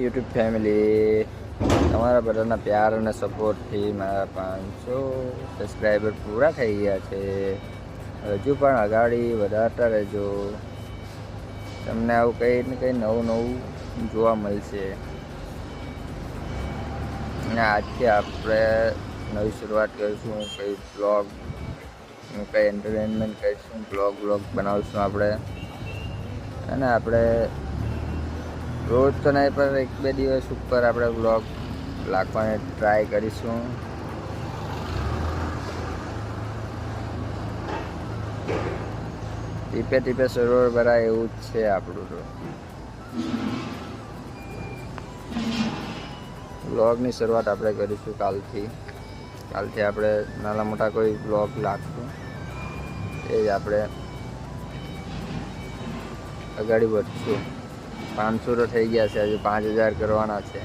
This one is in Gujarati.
યુટ્યુબ ફેમિલી, તમારા બધાના પ્યાર અને સપોર્ટથી મારા 500 સબસ્ક્રાઈબર પૂરા થઈ ગયા છે. હજુ પણ આગળ વધારતા રહેજો. તમને આવું કંઈ ને કંઈ નવું જોવા મળશે. અને આજથી આપણે નવી શરૂઆત કરીશું. કંઈ બ્લોગ, કંઈ એન્ટરટેનમેન્ટ કરીશું. બ્લોગ બનાવીશું આપણે. અને આપણે રોજ તો નહીં, પણ 1-2 દિવસ ઉપર આપણે બ્લોગ નાખવાની ટ્રાય કરીશું. ટીપે સરોવર ભરાય એવું જ છે આપણું તો. બ્લોગની શરૂઆત આપણે કરીશું કાલથી આપણે નાના મોટા કોઈ બ્લોગ નાખશું. એ જ આપણે આગળ વધશું. 500 તો થઈ ગયા છે, હજુ 5000 કરવાના છે.